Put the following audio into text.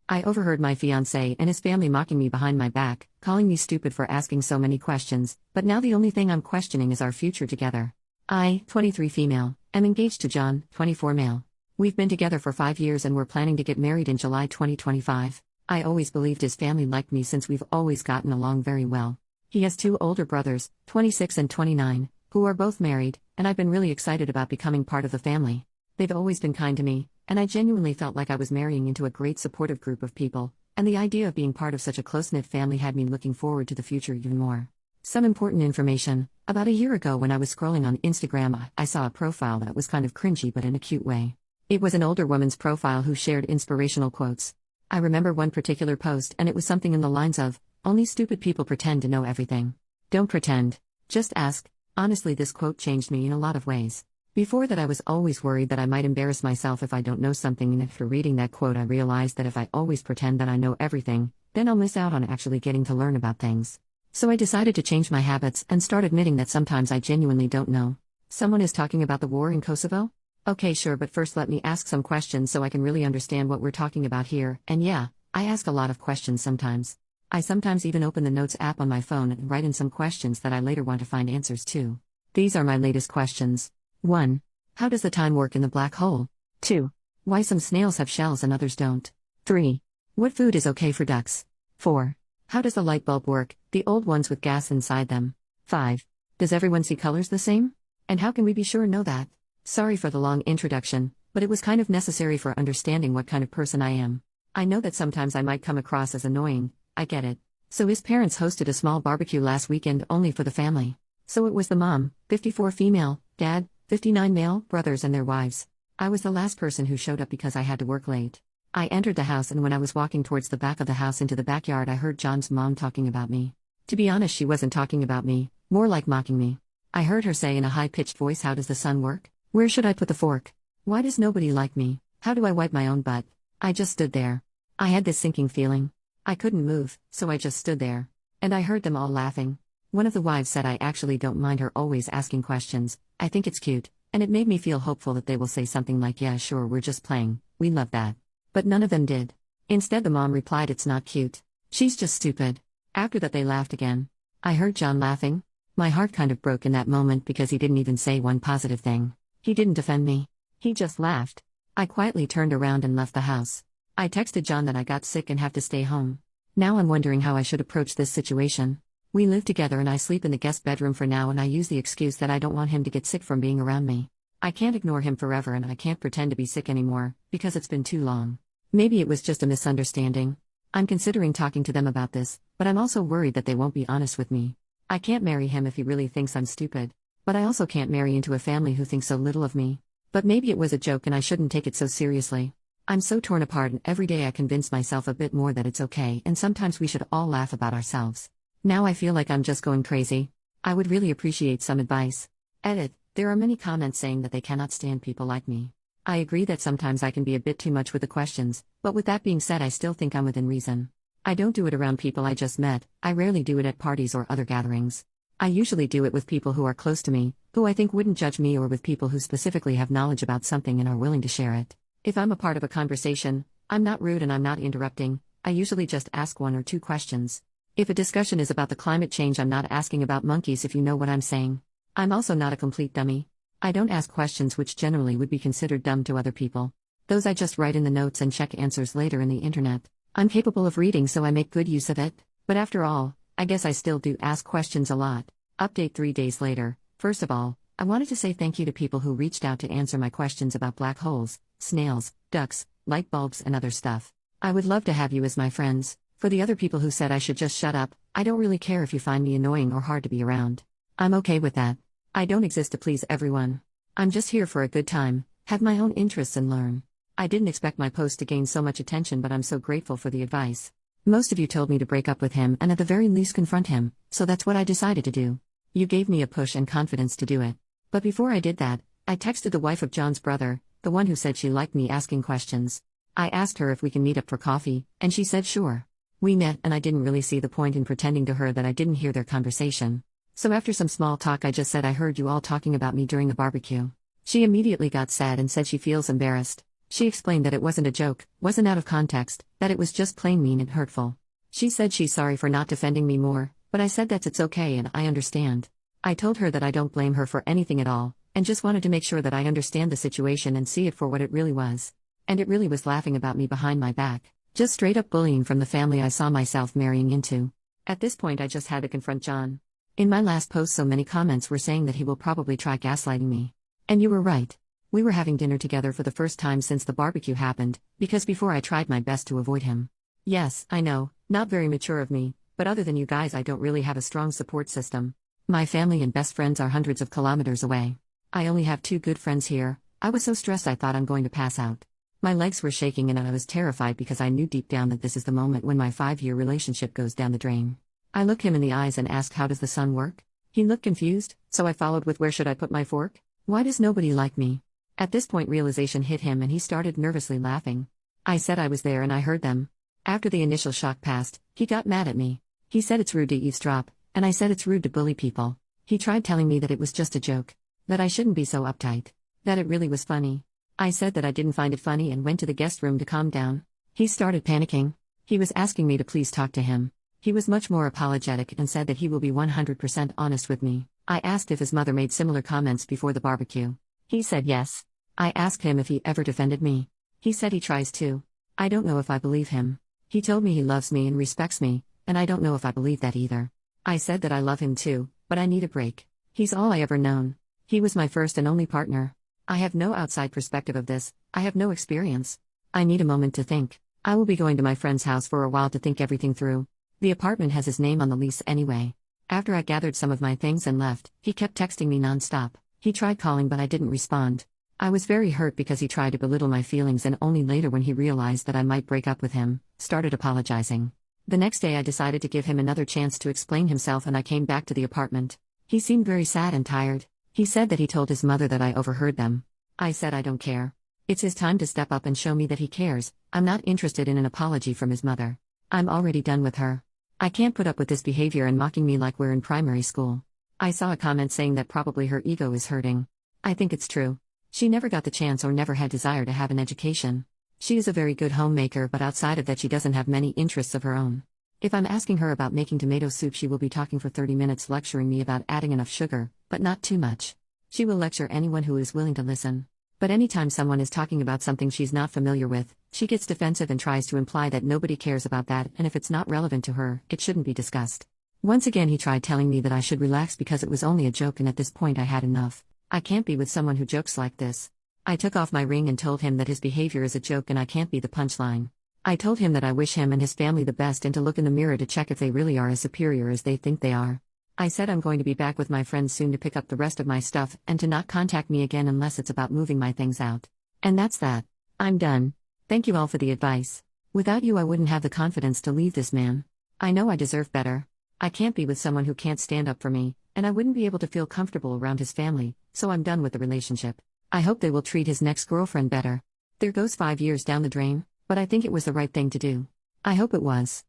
I overheard my fiancé and his family mocking me behind my back, calling me stupid for asking so many questions, but now the only thing I'm questioning is our future together. I, 23 female, am engaged to John, 24 male. We've been together for 5 years and we're planning to get married in July 2025. I always believed his family liked me since we've always gotten along very well. He has 2 older brothers, 26 and 29, who are both married, and I've been really excited about becoming part of the family. They've always been kind to me, and I genuinely felt like I was marrying into a great supportive group of people, and the idea of being part of such a close-knit family had me looking forward to the future even more. Some important information: about a year ago when I was scrolling on Instagram, I saw a profile that was kind of cringy but in a cute way. It was an older woman's profile who shared inspirational quotes. I remember one particular post and it was something in the lines of, "Only stupid people pretend to know everything. Don't pretend. Just ask." Honestly, this quote changed me in a lot of ways. Before that, I was always worried that I might embarrass myself if I don't know something, and after reading that quote I realized that if I always pretend that I know everything, then I'll miss out on actually getting to learn about things. So I decided to change my habits and start admitting that sometimes I genuinely don't know. Someone is talking about the war in Kosovo? Okay, sure, but first let me ask some questions so I can really understand what we're talking about here, and yeah, I ask a lot of questions sometimes. I sometimes even open the Notes app on my phone and write in some questions that I later want to find answers to. These are my latest questions. 1. How does the time work in the black hole? 2. Why some snails have shells and others don't? 3. What food is okay for ducks? 4. How does the light bulb work, the old ones with gas inside them? 5. Does everyone see colors the same? And how can we be sure know that? Sorry for the long introduction, but it was kind of necessary for understanding what kind of person I am. I know that sometimes I might come across as annoying, I get it. So his parents hosted a small barbecue last weekend only for the family. So it was the mom, 54 female, dad, 59 male, brothers and their wives. I was the last person who showed up because I had to work late. I entered the house, and when I was walking towards the back of the house into the backyard, I heard John's mom talking about me. To be honest, she wasn't talking about me, more like mocking me. I heard her say in a high-pitched voice, "How does the sun work? Where should I put the fork? Why does nobody like me? How do I wipe my own butt?" I just stood there. I had this sinking feeling. I couldn't move, so I just stood there. And I heard them all laughing. One of the wives said I actually don't mind her always asking questions, I think it's cute, and it made me feel hopeful that they will say something like, "Yeah sure, we're just playing, we love that." But none of them did. Instead the mom replied, "It's not cute. She's just stupid." After that they laughed again. I heard John laughing. My heart kind of broke in that moment because he didn't even say one positive thing. He didn't defend me. He just laughed. I quietly turned around and left the house. I texted John that I got sick and have to stay home. Now I'm wondering how I should approach this situation. We live together and I sleep in the guest bedroom for now, and I use the excuse that I don't want him to get sick from being around me. I can't ignore him forever and I can't pretend to be sick anymore, because it's been too long. Maybe it was just a misunderstanding. I'm considering talking to them about this, but I'm also worried that they won't be honest with me. I can't marry him if he really thinks I'm stupid. But I also can't marry into a family who thinks so little of me. But maybe it was a joke and I shouldn't take it so seriously. I'm so torn apart, and every day I convince myself a bit more that it's okay and sometimes we should all laugh about ourselves. Now I feel like I'm just going crazy. I would really appreciate some advice. Edit. There are many comments saying that they cannot stand people like me. I agree that sometimes I can be a bit too much with the questions, but with that being said, I still think I'm within reason. I don't do it around people I just met. I rarely do it at parties or other gatherings. I usually do it with people who are close to me, who I think wouldn't judge me, or with people who specifically have knowledge about something and are willing to share it. If I'm a part of a conversation, I'm not rude and I'm not interrupting. I usually just ask 1 or 2 questions. If a discussion is about the climate change, I'm not asking about monkeys, if you know what I'm saying. I'm also not a complete dummy. I don't ask questions which generally would be considered dumb to other people. Those I just write in the notes and check answers later in the internet. I'm capable of reading, so I make good use of it. But after all, I guess I still do ask questions a lot. Update 3 days later. First of all, I wanted to say thank you to people who reached out to answer my questions about black holes, snails, ducks, light bulbs and other stuff. I would love to have you as my friends. For the other people who said I should just shut up, I don't really care if you find me annoying or hard to be around. I'm okay with that. I don't exist to please everyone. I'm just here for a good time, have my own interests and learn. I didn't expect my post to gain so much attention, but I'm so grateful for the advice. Most of you told me to break up with him and at the very least confront him, so that's what I decided to do. You gave me a push and confidence to do it. But before I did that, I texted the wife of John's brother, the one who said she liked me asking questions. I asked her if we can meet up for coffee, and she said sure. We met, and I didn't really see the point in pretending to her that I didn't hear their conversation. So after some small talk, I just said, "I heard you all talking about me during the barbecue." She immediately got sad and said she feels embarrassed. She explained that it wasn't a joke, wasn't out of context, that it was just plain mean and hurtful. She said she's sorry for not defending me more, but I said that it's okay and I understand. I told her that I don't blame her for anything at all, and just wanted to make sure that I understand the situation and see it for what it really was. And it really was laughing about me behind my back. Just straight up bullying from the family I saw myself marrying into. At this point I just had to confront John. In my last post so many comments were saying that he will probably try gaslighting me. And you were right. We were having dinner together for the first time since the barbecue happened, because before I tried my best to avoid him. Yes, I know, not very mature of me, but other than you guys I don't really have a strong support system. My family and best friends are hundreds of kilometers away. I only have 2 good friends here. I was so stressed I thought I'm going to pass out. My legs were shaking and I was terrified because I knew deep down that this is the moment when my 5-year relationship goes down the drain. I looked him in the eyes and asked, how does the sun work? He looked confused, so I followed with, where should I put my fork? Why does nobody like me? At this point realization hit him and he started nervously laughing. I said I was there and I heard them. After the initial shock passed, he got mad at me. He said it's rude to eavesdrop, and I said it's rude to bully people. He tried telling me that it was just a joke. That I shouldn't be so uptight. That it really was funny. I said that I didn't find it funny and went to the guest room to calm down. He started panicking. He was asking me to please talk to him. He was much more apologetic and said that he will be 100% honest with me. I asked if his mother made similar comments before the barbecue. He said yes. I asked him if he ever defended me. He said he tries to. I don't know if I believe him. He told me he loves me and respects me, and I don't know if I believe that either. I said that I love him too, but I need a break. He's all I ever known. He was my first and only partner. I have no outside perspective of this, I have no experience. I need a moment to think. I will be going to my friend's house for a while to think everything through. The apartment has his name on the lease anyway. After I gathered some of my things and left, he kept texting me non-stop. He tried calling but I didn't respond. I was very hurt because he tried to belittle my feelings and only later when he realized that I might break up with him, started apologizing. The next day I decided to give him another chance to explain himself and I came back to the apartment. He seemed very sad and tired. He said that he told his mother that I overheard them. I said I don't care. It's his time to step up and show me that he cares. I'm not interested in an apology from his mother. I'm already done with her. I can't put up with this behavior and mocking me like we're in primary school. I saw a comment saying that probably her ego is hurting. I think it's true. She never got the chance or never had desire to have an education. She is a very good homemaker, but outside of that she doesn't have many interests of her own. If I'm asking her about making tomato soup she will be talking for 30 minutes lecturing me about adding enough sugar, but not too much. She will lecture anyone who is willing to listen. But anytime someone is talking about something she's not familiar with, she gets defensive and tries to imply that nobody cares about that and if it's not relevant to her, it shouldn't be discussed. Once again he tried telling me that I should relax because it was only a joke and at this point I had enough. I can't be with someone who jokes like this. I took off my ring and told him that his behavior is a joke and I can't be the punchline. I told him that I wish him and his family the best and to look in the mirror to check if they really are as superior as they think they are. I said I'm going to be back with my friends soon to pick up the rest of my stuff and to not contact me again unless it's about moving my things out. And that's that. I'm done. Thank you all for the advice. Without you I wouldn't have the confidence to leave this man. I know I deserve better. I can't be with someone who can't stand up for me, and I wouldn't be able to feel comfortable around his family, so I'm done with the relationship. I hope they will treat his next girlfriend better. There goes 5 years down the drain, but I think it was the right thing to do. I hope it was.